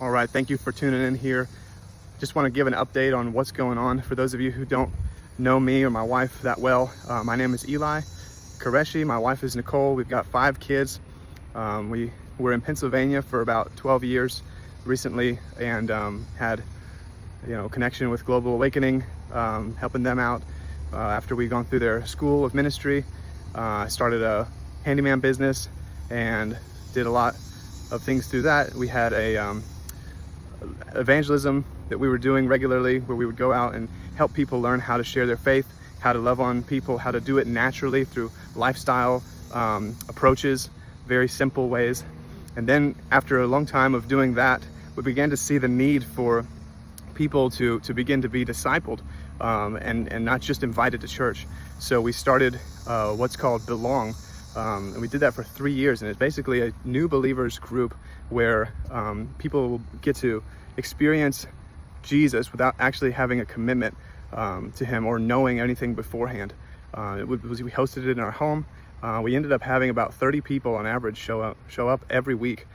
All right, thank you for tuning in here. Just want to give an update on what's going on. For those of you who don't know me or my wife that well, my name is Eli Qureshi. My wife is Nicole. We've got 5 kids. We were in Pennsylvania for about 12 years recently, and had connection with Global Awakening, helping them out after we'd gone through their school of ministry. I started a handyman business and did a lot of things through that. We had a evangelism that we were doing regularly, where we would go out and help people learn how to share their faith, how to love on people, how to do it naturally through lifestyle approaches, very simple ways. And then after a long time of doing that, we began to see the need for people to begin to be discipled, and not just invited to church. So we started what's called Belong, and we did that for 3 years, and it's basically a new believers group where people will get to experience Jesus without actually having a commitment to him or knowing anything beforehand. We hosted it in our home. We ended up having about 30 people on average show up every week.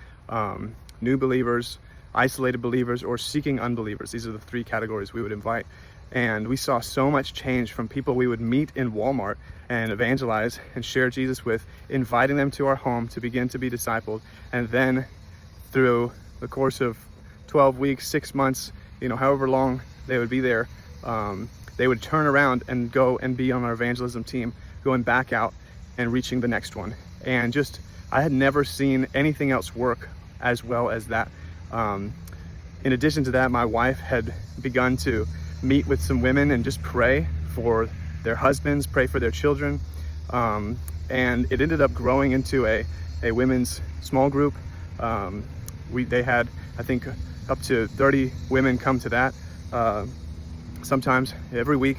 New believers, isolated believers, or seeking unbelievers. These are the 3 categories we would invite. And we saw so much change from people we would meet in Walmart and evangelize and share Jesus with, inviting them to our home to begin to be discipled. And then through the course of 12 weeks, 6 months, however long they would be there, they would turn around and go and be on our evangelism team, going back out and reaching the next one. And I had never seen anything else work as well as that. In addition to that, my wife had begun to meet with some women and just pray for their husbands, pray for their children. And it ended up growing into a women's small group. They had, I think, up to 30 women come to that, sometimes every week.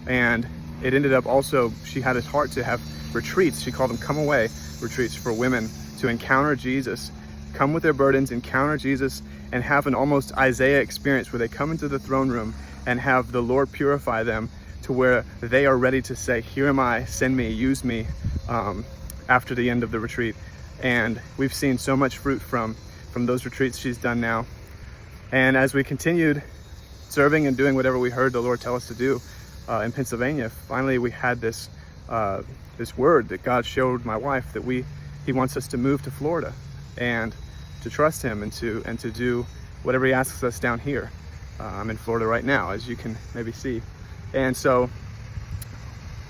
And it ended up also, she had a heart to have retreats. She called them come away retreats for women to encounter Jesus, come with their burdens, encounter Jesus, and have an almost Isaiah experience where they come into the throne room and have the Lord purify them to where they are ready to say, here am I, send me, use me, after the end of the retreat. And we've seen so much fruit from those retreats she's done now. And as we continued serving and doing whatever we heard the Lord tell us to do in Pennsylvania, finally we had this word that God showed my wife that he wants us to move to Florida and to trust him and to do whatever he asks us down here. I'm in Florida right now, as you can maybe see. And so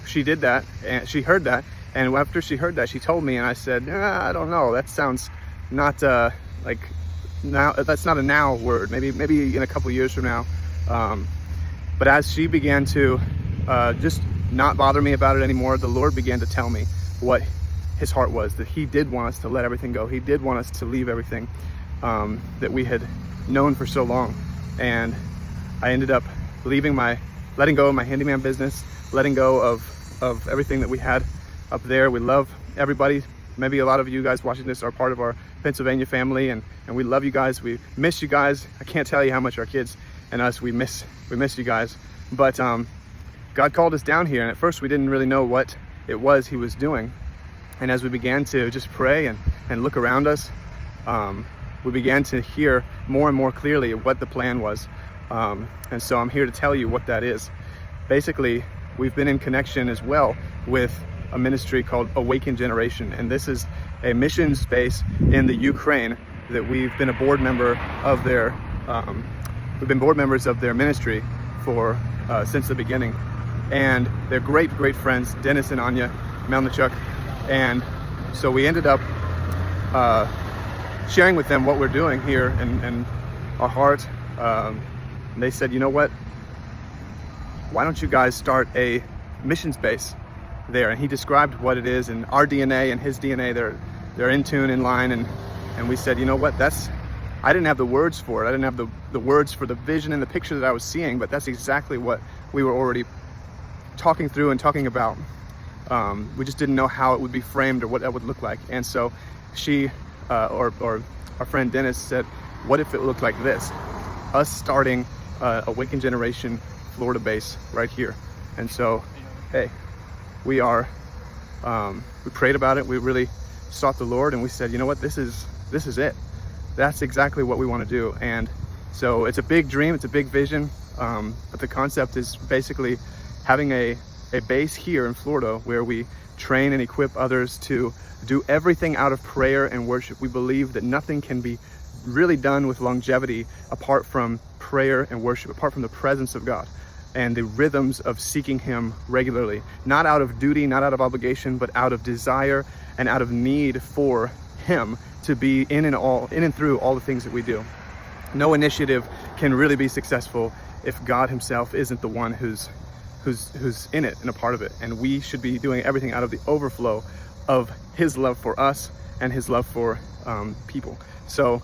she did that, and she heard that. And after she heard that, she told me, and I said, I don't know, that sounds not like now. That's not a now word. Maybe in a couple years from now. But as she began to just not bother me about it anymore, the Lord began to tell me what his heart was, that he did want us to let everything go. He did want us to leave everything that we had known for so long. And I ended up letting go of my handyman business, letting go of everything that we had up there. We love everybody. Maybe a lot of you guys watching this are part of our Pennsylvania family, and we love you guys. We miss you guys. I can't tell you how much our kids and us, we miss you guys. But God called us down here, and at first we didn't really know what it was he was doing. And as we began to just pray and look around us, we began to hear more and more clearly what the plan was. And so I'm here to tell you what that is. Basically, we've been in connection as well with a ministry called Awaken Generation. And this is a missions base in the Ukraine that we've been a board member of we've been board members of their ministry for since the beginning. And they're great friends, Dennis and Anya Melnichuk. And so we ended up sharing with them what we're doing here and our heart. And they said, you know what? Why don't you guys start a missions base there? And he described what it is, and our DNA and his DNA, they're in tune, in line. And we said, you know what? I didn't have the words for it. I didn't have the words for the vision and the picture that I was seeing, but that's exactly what we were already talking through and talking about. We just didn't know how it would be framed or what that would look like. And so she, or our friend Dennis said, what if it looked like this? Us starting Awaken Generation Florida base right here. And so, hey, we prayed about it. We really sought the Lord, and we said, you know what, this is it. that's exactly what we want to do. And so it's a big dream, it's a big vision, but the concept is basically having a base here in Florida where we train and equip others to do everything out of prayer and worship. We believe that nothing can be really done with longevity apart from prayer and worship, apart from the presence of God and the rhythms of seeking Him regularly, not out of duty, not out of obligation, but out of desire and out of need for Him to be in and through all the things that we do. No initiative can really be successful if God Himself isn't the one who's in it and a part of it. And we should be doing everything out of the overflow of His love for us and His love for people. So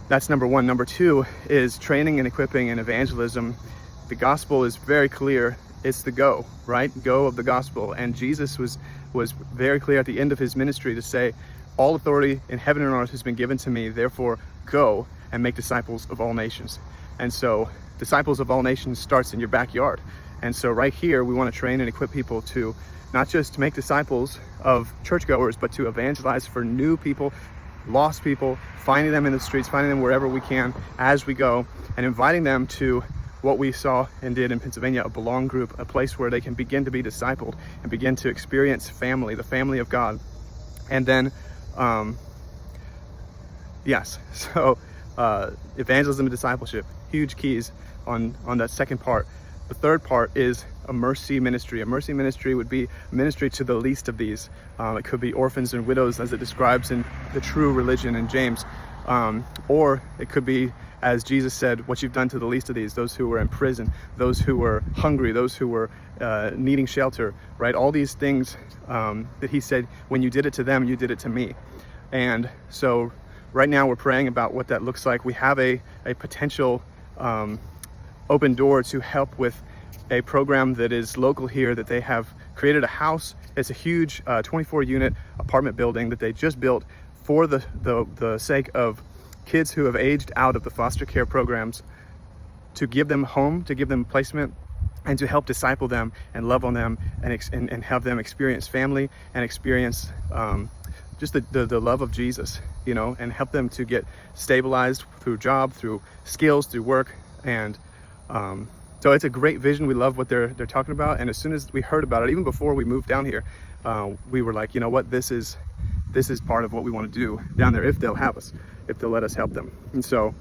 that's number one. Number two is training and equipping and evangelism. The gospel is very clear. It's the go, right? Go of the gospel. And Jesus was very clear at the end of His ministry to say, all authority in heaven and on earth has been given to me, therefore go and make disciples of all nations. And so disciples of all nations starts in your backyard. And so right here, we want to train and equip people to not just make disciples of churchgoers, but to evangelize for new people, lost people, finding them in the streets, finding them wherever we can as we go, and inviting them to what we saw and did in Pennsylvania, a belong group, a place where they can begin to be discipled and begin to experience family, the family of God. And then, evangelism and discipleship, huge keys on that second part. The third part is a mercy ministry. A mercy ministry would be ministry to the least of these. It could be orphans and widows, as it describes in the true religion in James. Or it could be, as Jesus said, what you've done to the least of these, those who were in prison, those who were hungry, those who were needing shelter, right? All these things that He said, when you did it to them, you did it to me. And so right now we're praying about what that looks like. We have a potential open door to help with a program that is local here, that they have created a house. It's a huge 24-unit apartment building that they just built for the sake of kids who have aged out of the foster care programs, to give them home, to give them placement, and to help disciple them and love on them and have them experience family and experience just the love of Jesus, and help them to get stabilized through job, through skills, through work. And so it's a great vision. We love what they're talking about. And as soon as we heard about it, even before we moved down here, we were like, you know what, this is part of what we want to do down there, if they'll have us, if they'll let us help them. And so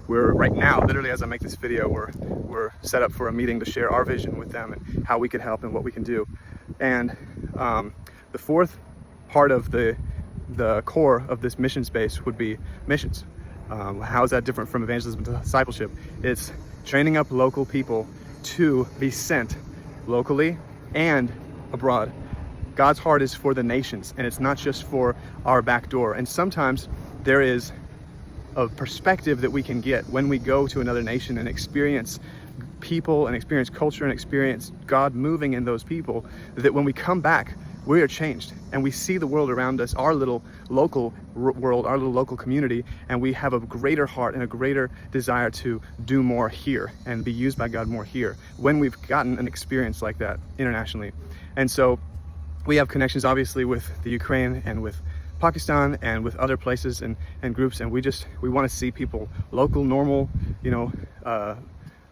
we're right now, literally as I make this video, we're set up for a meeting to share our vision with them and how we can help and what we can do. And the fourth part of the core of this mission space would be missions. How is that different from evangelism and discipleship? It's training up local people to be sent locally and abroad. God's heart is for the nations, and it's not just for our back door. And sometimes there is a perspective that we can get when we go to another nation and experience people and experience culture and experience God moving in those people, that when we come back, we are changed and we see the world around us, our little local world, our little local community, and we have a greater heart and a greater desire to do more here and be used by God more here when we've gotten an experience like that internationally. And so we have connections obviously with the Ukraine and with Pakistan and with other places and groups, and we want to see people, local, normal,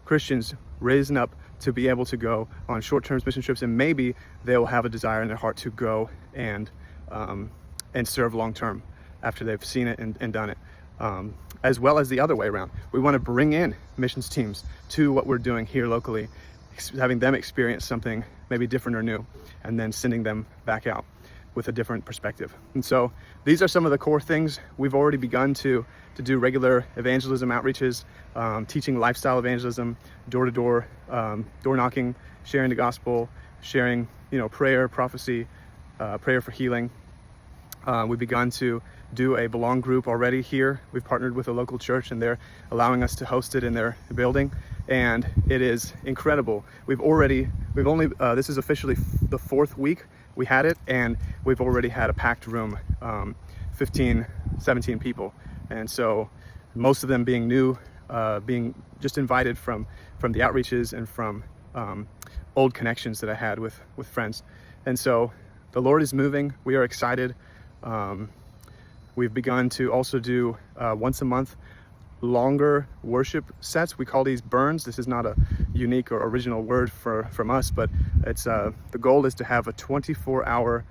Christians raising up to be able to go on short-term mission trips, and maybe they'll have a desire in their heart to go and serve long-term after they've seen it and done it, as well as the other way around. We want to bring in missions teams to what we're doing here locally, having them experience something maybe different or new, and then sending them back out with a different perspective. And so these are some of the core things. We've already begun to do regular evangelism outreaches, teaching lifestyle evangelism, door-to-door, door knocking, sharing the gospel, sharing, prayer, prophecy, prayer for healing. We've begun to do a belong group already here. We've partnered with a local church, and they're allowing us to host it in their building, and it is incredible. We've only this is officially the fourth week we had it, and we've already had a packed room, 15, 17 people. And so most of them being new, being just invited from the outreaches and from old connections that I had with friends. And so the Lord is moving. We are excited. We've begun to also do once a month longer worship sets. We call these burns. This is not a unique or original word from us, but it's the goal is to have a 24-hour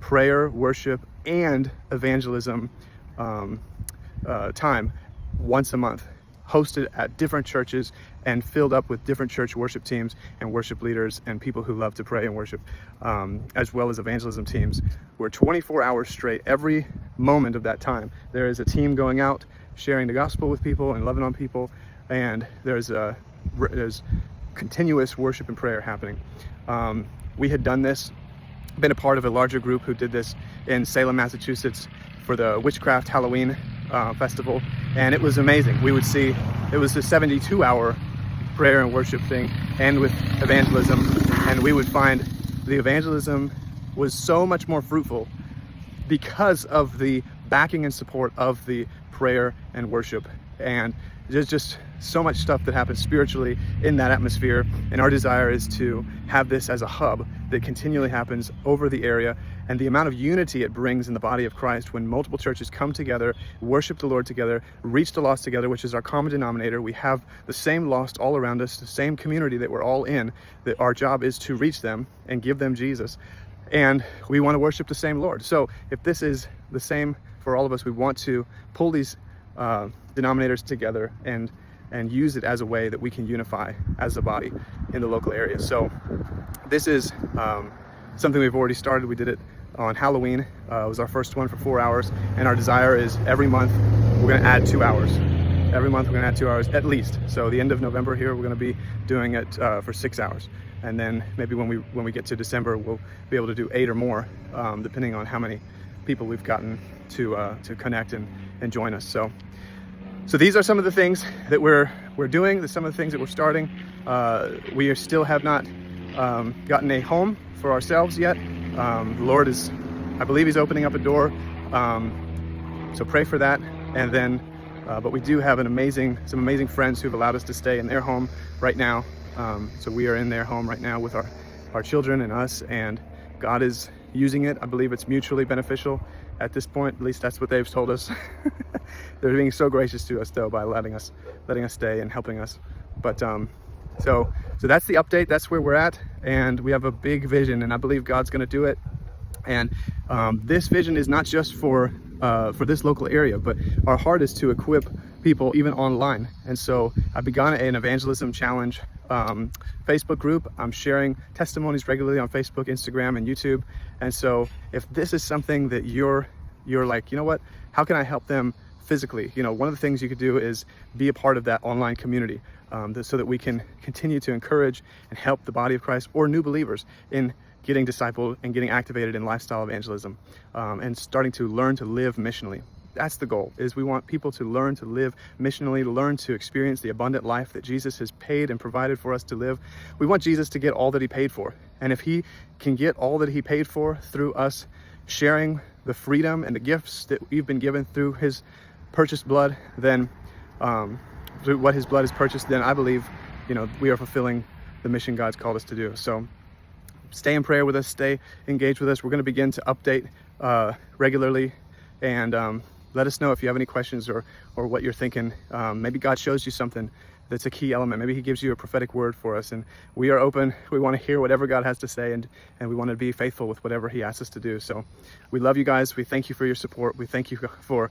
prayer, worship, and evangelism time once a month, hosted at different churches and filled up with different church worship teams and worship leaders and people who love to pray and worship, as well as evangelism teams. We're 24 hours straight. Every moment of that time, there is a team going out, sharing the gospel with people and loving on people, and there's continuous worship and prayer happening. We had done this, been a part of a larger group who did this in Salem, Massachusetts for the Witchcraft Halloween festival, and it was amazing. We would see, it was a 72-hour prayer and worship thing, and with evangelism, and we would find the evangelism was so much more fruitful because of the backing and support of the prayer and worship. And there's just so much stuff that happens spiritually in that atmosphere, and our desire is to have this as a hub that continually happens over the area, and the amount of unity it brings in the body of Christ when multiple churches come together, worship the Lord together, reach the lost together, which is our common denominator. We have the same lost all around us, the same community that we're all in, that our job is to reach them and give them Jesus, and we want to worship the same Lord. So if this is the same for all of us, we want to pull these denominators together and use it as a way that we can unify as a body in the local area. So this is something we've already started. We did it on Halloween. It was our first one for 4 hours, and our desire is every month we're going to add 2 hours. Every month we're going to add 2 hours at least. So the end of November here, we're going to be doing it for 6 hours, and then maybe when we get to December, we'll be able to do 8 or more, depending on how many people we've gotten to connect and join us. So these are some of the things that we're doing. Some of the things that we're starting. We still have not gotten a home for ourselves yet. The Lord is, I believe He's opening up a door. So pray for that. And then, but we do have some amazing friends who've allowed us to stay in their home right now. So we are in their home right now with our children and us, and God is using it. I believe it's mutually beneficial at this point. At least that's what they've told us. They're being so gracious to us though by letting us stay and helping us. But so that's the update. That's where we're at, and we have a big vision, and I believe God's going to do it. And this vision is not just for this local area, but our heart is to equip people even online. And so I've begun an evangelism challenge Facebook group. I'm sharing testimonies regularly on Facebook, Instagram, and YouTube. And so if this is something that you're like, you know what, how can I help them physically? You know, one of the things you could do is be a part of that online community, so that we can continue to encourage and help the body of Christ or new believers in getting discipled and getting activated in lifestyle evangelism, and starting to learn to live missionally. That's the goal, is we want people to learn to live missionally, to learn to experience the abundant life that Jesus has paid and provided for us to live. We want Jesus to get all that He paid for. And if He can get all that He paid for through us sharing the freedom and the gifts that we've been given through His purchased blood, then through what His blood has purchased, then I believe, you know, we are fulfilling the mission God's called us to do. So stay in prayer with us, stay engaged with us. We're going to begin to update regularly, and let us know if you have any questions or what you're thinking. Maybe God shows you something that's a key element. Maybe He gives you a prophetic word for us, and we are open. We want to hear whatever God has to say, and we want to be faithful with whatever He asks us to do. So we love you guys. We thank you for your support. We thank you for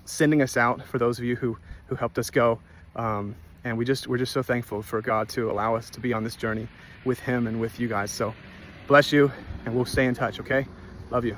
sending us out, for those of you who helped us go. And we're just so thankful for God to allow us to be on this journey with Him and with you guys. So bless you, and we'll stay in touch, okay? Love you.